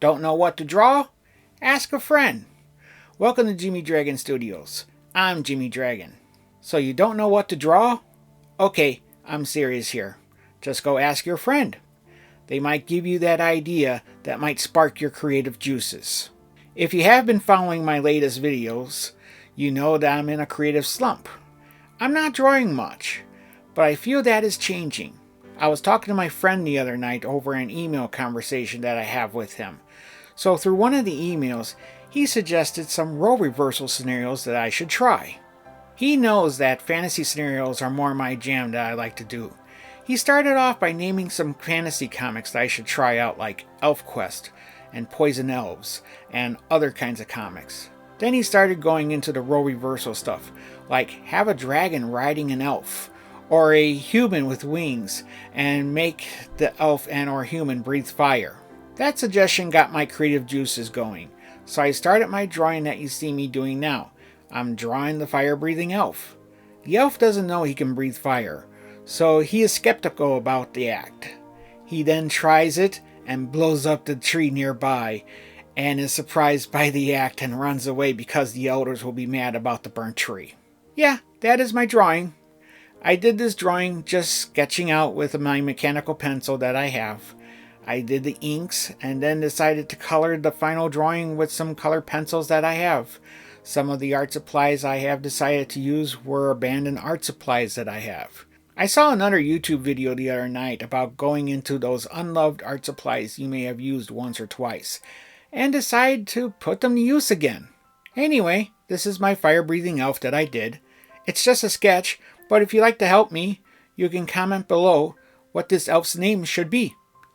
Don't know what to draw? Ask a friend. Welcome to Jimmy Dragon Studios. I'm Jimmy Dragon. So you don't know what to draw? Okay, I'm serious here. Just go ask your friend. They might give you that idea that might spark your creative juices. If you have been following my latest videos, you know that I'm in a creative slump. I'm not drawing much, but I feel that is changing. I was talking to my friend the other night over an email conversation that I have with him. So through one of the emails, he suggested some role reversal scenarios that I should try. He knows that fantasy scenarios are more my jam that I like to do. He started off by naming some fantasy comics that I should try out, like ElfQuest and Poison Elves and other kinds of comics. Then he started going into the role reversal stuff, like have a dragon riding an elf, or a human with wings, and make the elf and or human breathe fire. That suggestion got my creative juices going, so I started my drawing that you see me doing now. I'm drawing the fire-breathing elf. The elf doesn't know he can breathe fire, so he is skeptical about the act. He then tries it and blows up the tree nearby, and is surprised by the act and runs away because the elders will be mad about the burnt tree. Yeah, that is my drawing. I did this drawing just sketching out with my mechanical pencil that I have. I did the inks and then decided to color the final drawing with some color pencils that I have. Some of the art supplies I have decided to use were abandoned art supplies that I have. I saw another YouTube video the other night about going into those unloved art supplies you may have used once or twice, and decided to put them to use again. Anyway, this is my fire-breathing elf that I did. It's just a sketch, but if you'd like to help me, you can comment below what this elf's name should be.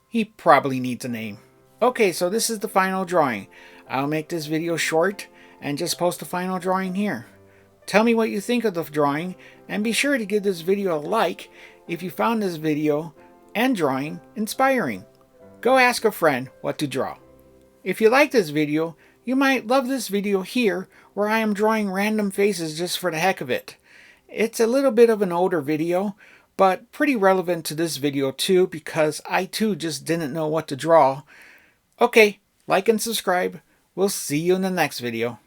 He probably needs a name. Okay, so this is the final drawing. I'll make this video short and just post the final drawing here. Tell me what you think of the drawing, and be sure to give this video a like if you found this video and drawing inspiring. Go ask a friend what to draw. If you like this video, you might love this video here where I am drawing random faces just for the heck of it. It's a little bit of an older video, but pretty relevant to this video too, because I too just didn't know what to draw. Okay, like and subscribe. We'll see you in the next video.